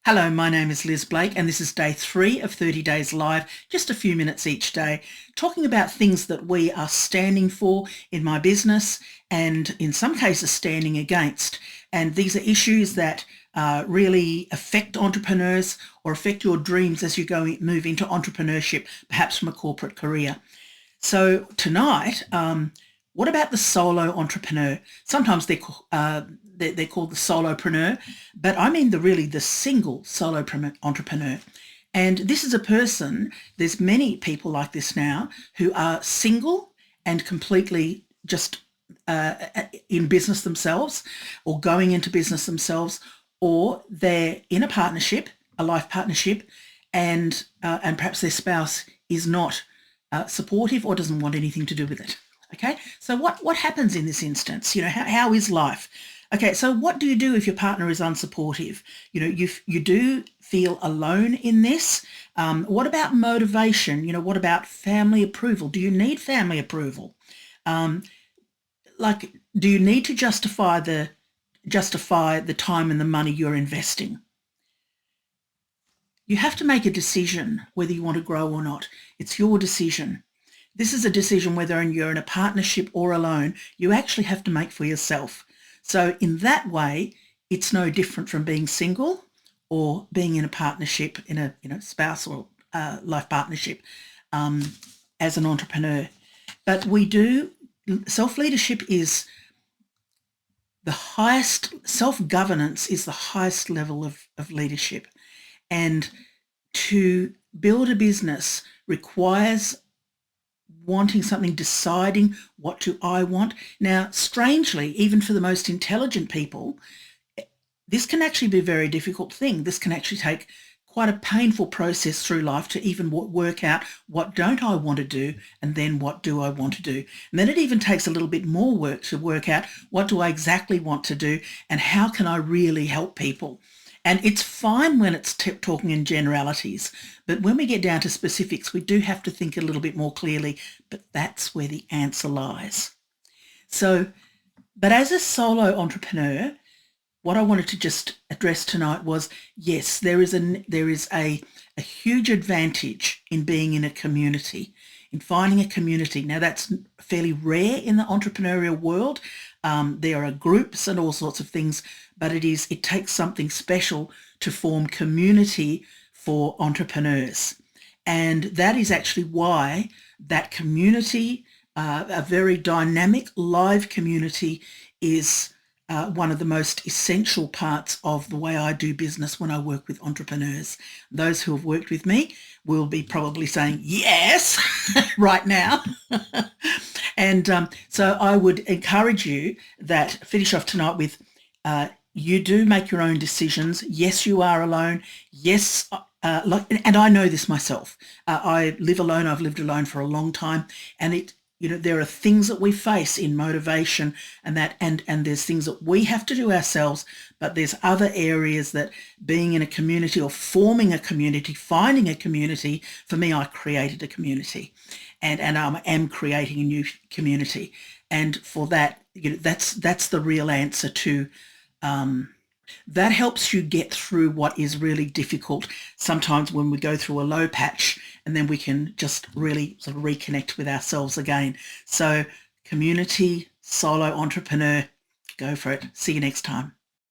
Hello, my name is Liz Blake and this is day 3 of 30 Days Live, just a few minutes each day, talking about things that we are standing for in my business and in some cases standing against. And these are issues that really affect entrepreneurs or affect your dreams as you move into entrepreneurship, perhaps from a corporate career. So tonight, what about the solo entrepreneur? Sometimes they're called the solopreneur, but I mean the single entrepreneur. And this is a person, there's many people like this now who are single and completely just in business themselves or going into business themselves, or they're in a partnership, a life partnership, and perhaps their spouse is not supportive or doesn't want anything to do with it. Okay, so what happens in this instance? You know, how is life? Okay, so what do you do if your partner is unsupportive? You know, you do feel alone in this. What about motivation? You know, what about family approval? Do you need family approval? Do you need to justify the time and the money you're investing? You have to make a decision whether you want to grow or not. It's your decision. This is a decision whether you're in a partnership or alone. You actually have to make for yourself. So in that way, it's no different from being single or being in a partnership, in a spouse or life partnership as an entrepreneur. But self-leadership is the highest, self-governance is the highest level of leadership. And to build a business requires wanting something, deciding what do I want. Now, strangely, even for the most intelligent people, this can actually be a very difficult thing. This can actually take quite a painful process through life to even work out what don't I want to do and then what do I want to do. And then it even takes a little bit more work to work out what do I exactly want to do and how can I really help people. And it's fine when it's talking in generalities, but when we get down to specifics, we do have to think a little bit more clearly, but that's where the answer lies. So, but as a solo entrepreneur, what I wanted to just address tonight was, yes, there is a huge advantage in being in a community, in finding a community. Now that's fairly rare in the entrepreneurial world. There are groups and all sorts of things, but it takes something special to form community for entrepreneurs. And that is actually why that community, a very dynamic live community, is one of the most essential parts of the way I do business when I work with entrepreneurs. Those who have worked with me will be probably saying yes right now. And so I would encourage you that finish off tonight with you do make your own decisions. Yes, you are alone. Yes, and I know this myself. I live alone. I've lived alone for a long time, and there are things that we face in motivation and there's things that we have to do ourselves, but there's other areas that being in a community or forming a community, finding a community, for me, I created a community and I am creating a new community. And for that, that's the real answer to, that helps you get through what is really difficult sometimes when we go through a low patch, and then we can just really sort of reconnect with ourselves again. So community, solo entrepreneur, go for it. See you next time.